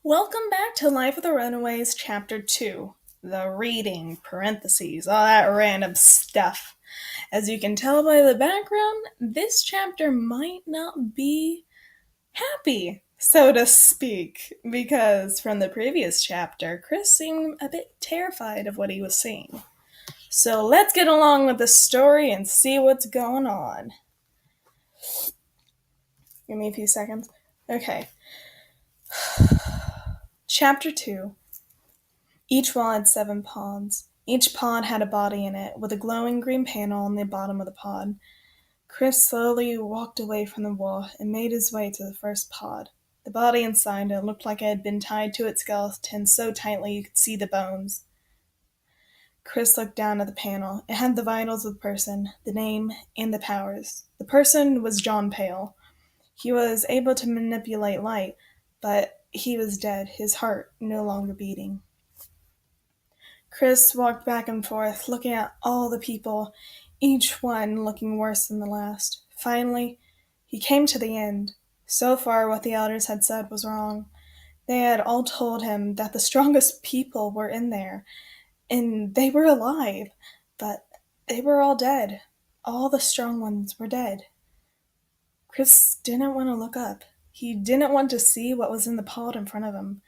Welcome back to Life of the Runaways, Chapter 2. The reading, parentheses, all that random stuff. As you can tell by the background, this chapter might not be happy, so to speak, because from the previous chapter, Chris seemed a bit terrified of what he was seeing. So let's get along with the story and see what's going on. Give me a few seconds. Okay. Chapter 2. Each wall had 7 pods. Each pod had a body in it, with a glowing green panel on the bottom of the pod. Chris slowly walked away from the wall and made his way to the first pod. The body inside it looked like it had been tied to its skeleton so tightly you could see the bones. Chris looked down at the panel. It had the vitals of the person, the name, and the powers. The person was John Pale. He was able to manipulate light, but he was dead, his heart no longer beating. Chris walked back and forth, looking at all the people, each one looking worse than the last. Finally, he came to the end. So far, what the elders had said was wrong. They had all told him that the strongest people were in there, and they were alive, but they were all dead. All the strong ones were dead. Chris didn't want to look up. He didn't want to see what was in the pod in front of him.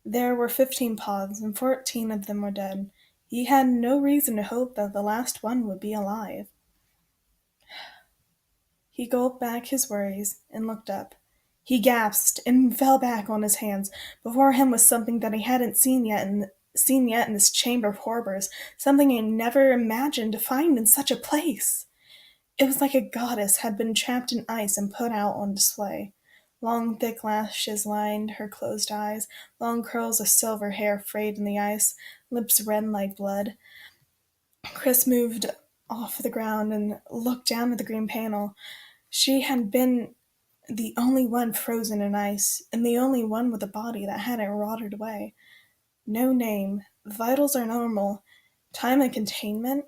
There were 15 pods, and 14 of them were dead. He had no reason to hope that the last one would be alive. He gulped back his worries and looked up. He gasped and fell back on his hands. Before him was something that he hadn't seen yet in this chamber of horrors, something he never imagined to find in such a place. It was like a goddess had been trapped in ice and put out on display. Long thick lashes lined her closed eyes, long curls of silver hair frayed in the ice, lips red like blood. Chris moved off the ground and looked down at the green panel. She had been the only one frozen in ice, and the only one with a body that hadn't rotted away. No name. Vitals are normal. Time and containment?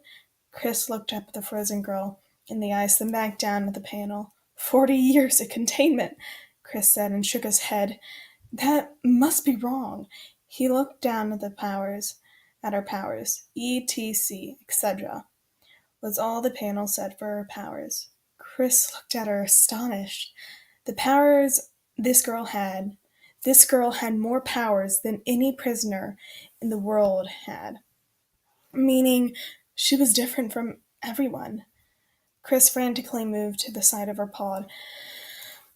Chris looked up at the frozen girl in the ice, then back down at the panel. 40 years of containment, Chris said and shook his head. That must be wrong. He looked down at her powers. ETC, etc. was all the panel said for her powers. Chris looked at her astonished. The powers this girl had more powers than any prisoner in the world had. Meaning she was different from everyone. Chris frantically moved to the side of her pod.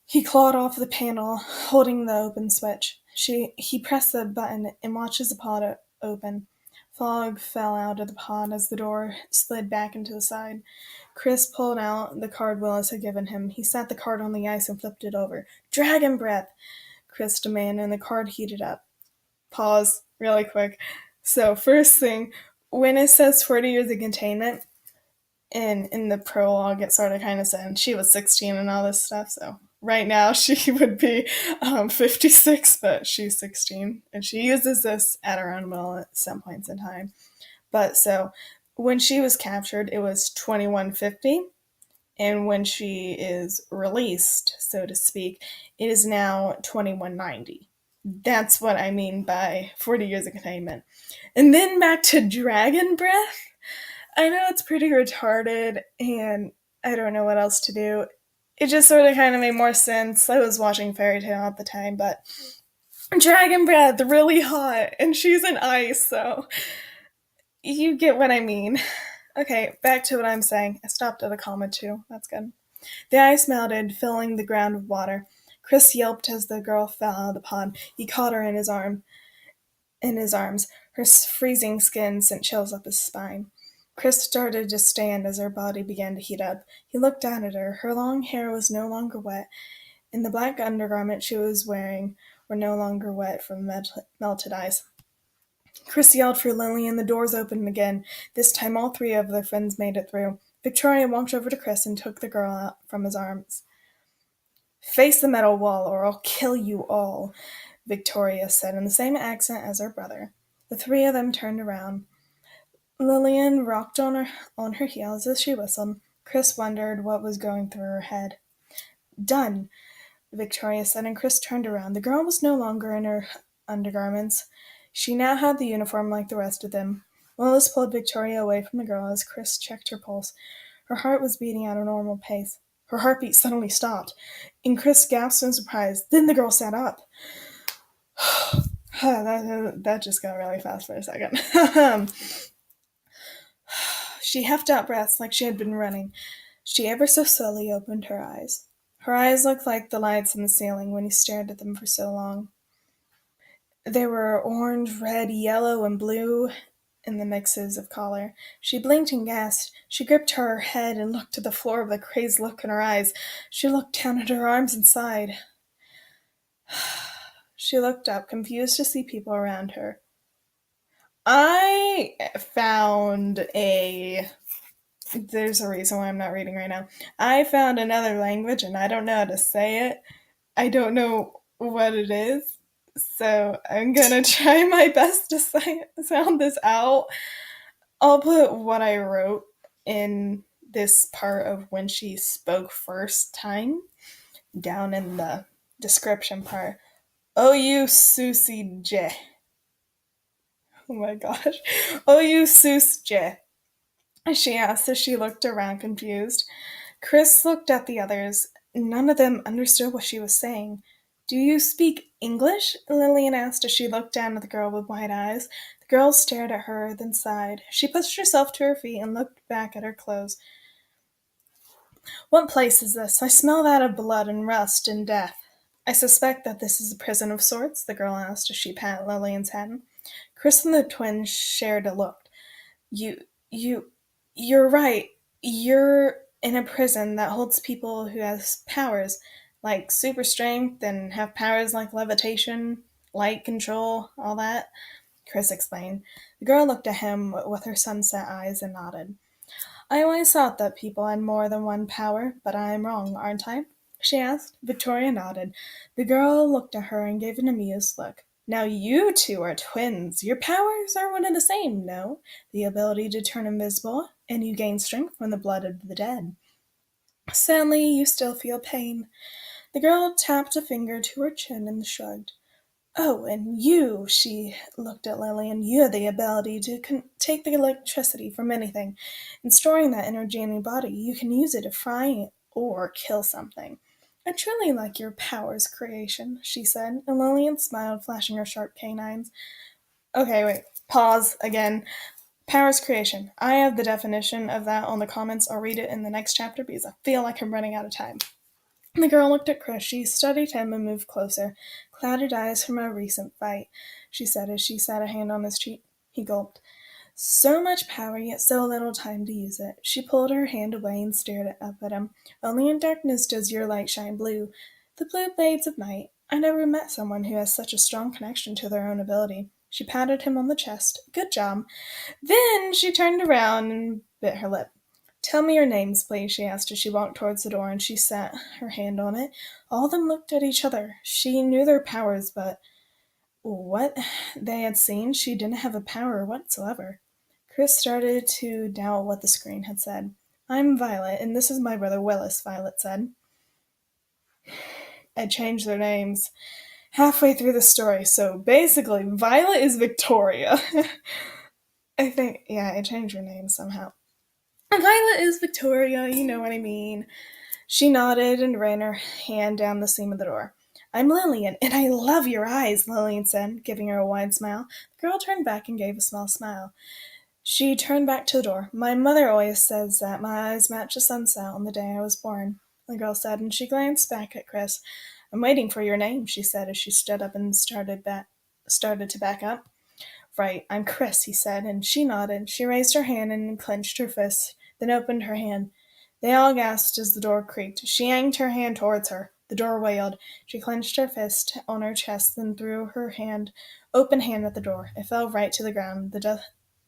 He clawed off the panel, holding the open switch. He pressed the button and watched as the pod open. Fog fell out of the pod as the door slid back into the side. Chris pulled out the card Willis had given him. He sat the card on the ice and flipped it over. Dragon breath, Chris demanded, and the card heated up. Pause, really quick. So, first thing, when it says 40 years of containment, in the prologue, it sort of kind of said she was 16 and all this stuff. So right now she would be 56, but she's 16, and she uses this at her own will at some points in time. But so when she was captured, it was 2150, and when she is released, so to speak, it is now 2190. That's what I mean by 40 years of containment. And then back to dragon breath. I know it's pretty retarded, and I don't know what else to do. It just sort of kind of made more sense. I was watching Fairy Tale at the time, but dragon breath, really hot, and she's in ice, so you get what I mean. Okay, back to what I'm saying. I stopped at a comma too. That's good. The ice melted, filling the ground with water. Chris yelped as the girl fell out of the pod. He caught her in his arms. Her freezing skin sent chills up his spine. Chris started to stand as her body began to heat up. He looked down at her. Her long hair was no longer wet, and the black undergarments she was wearing were no longer wet from melted ice. Chris yelled for Lily, and the doors opened again. This time all 3 of their friends made it through. Victoria walked over to Chris and took the girl out from his arms. Face the metal wall, or I'll kill you all, Victoria said in the same accent as her brother. The 3 of them turned around. Lillian rocked on her heels as she whistled. Chris wondered what was going through her head. Done, Victoria said, and Chris turned around. The girl was no longer in her undergarments. She now had the uniform like the rest of them. Willis pulled Victoria away from the girl as Chris checked her pulse. Her heart was beating at a normal pace. Her heartbeat suddenly stopped, and Chris gasped in surprise. Then the girl sat up. That just got really fast for a second. She huffed out breaths like she had been running. She ever so slowly opened her eyes. Her eyes looked like the lights in the ceiling when he stared at them for so long. They were orange, red, yellow, and blue in the mixes of color. She blinked and gasped. She gripped her head and looked to the floor with a crazed look in her eyes. She looked down at her arms and sighed. She looked up, confused to see people around her. I found a There's a reason why I'm not reading right now. I found another language and I don't know how to say it. I don't know what it is. So I'm gonna try my best to sound this out. I'll put what I wrote in this part of when she spoke first time down in the description part. Oh, you Susie J. Oh my gosh. Oh, you Sus J. She asked as she looked around confused. Chris looked at the others. None of them understood what she was saying. Do you speak English? Lillian asked as she looked down at the girl with wide eyes. The girl stared at her, then sighed. She pushed herself to her feet and looked back at her clothes. What place is this? I smell that of blood and rust and death. I suspect that this is a prison of sorts, the girl asked as she patted Lillian's hand. Chris and the twins shared a look. You, you, you're right. You're in a prison that holds people who has powers, like super strength and have powers like levitation, light control, all that, Chris explained. The girl looked at him with her sunset eyes and nodded. I always thought that people had more than one power, but I am wrong, aren't I? She asked. Victoria nodded. The girl looked at her and gave an amused look. Now you two are twins. Your powers are one and the same, no? The ability to turn invisible, and you gain strength from the blood of the dead. Sadly, you still feel pain. The girl tapped a finger to her chin and shrugged. Oh, and you, she looked at Lillian, you have the ability to take the electricity from anything. And storing that energy in your body, you can use it to fry or kill something. I truly like your powers creation, she said, and Lillian smiled, flashing her sharp canines. Okay, wait, pause again. Powers creation. I have the definition of that on the comments. I'll read it in the next chapter because I feel like I'm running out of time. The girl looked at Chris. She studied him and moved closer. Clouded eyes from a recent fight, she said as she sat a hand on his cheek. He gulped. So much power, yet so little time to use it. She pulled her hand away and stared up at him. Only in darkness does your light shine blue. The blue blades of night. I never met someone who has such a strong connection to their own ability. She patted him on the chest. Good job. Then she turned around and bit her lip. Tell me your names, please, she asked as she walked towards the door and she set her hand on it. All of them looked at each other. She knew their powers, but what they had seen, she didn't have a power whatsoever. Chris started to doubt what the screen had said. I'm Violet, and this is my brother Willis, Violet said. I changed their names halfway through the story, so basically, Violet is Victoria. I think, yeah, I changed her name somehow. Violet is Victoria, you know what I mean. She nodded and ran her hand down the seam of the door. I'm Lillian, and I love your eyes, Lillian said, giving her a wide smile. The girl turned back and gave a small smile. She turned back to the door. My mother always says that my eyes match the sunset on the day I was born, the girl said, and she glanced back at Chris. I'm waiting for your name, she said as she stood up and started to back up. Right, I'm Chris, he said, and she nodded. She raised her hand and clenched her fist, then opened her hand. They all gasped as the door creaked. She yanked her hand towards her. The door wailed. She clenched her fist on her chest, then threw her open hand at the door. It fell right to the ground.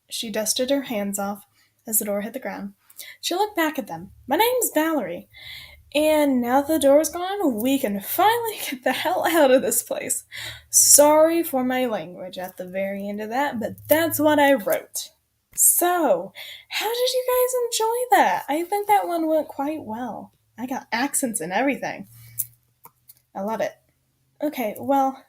She dusted her hands off as the door hit the ground. She looked back at them. My name's Valerie. And now the door's gone, we can finally get the hell out of this place. Sorry for my language at the very end of that, but that's what I wrote. So, how did you guys enjoy that? I think that one went quite well. I got accents and everything. I love it. Okay, well,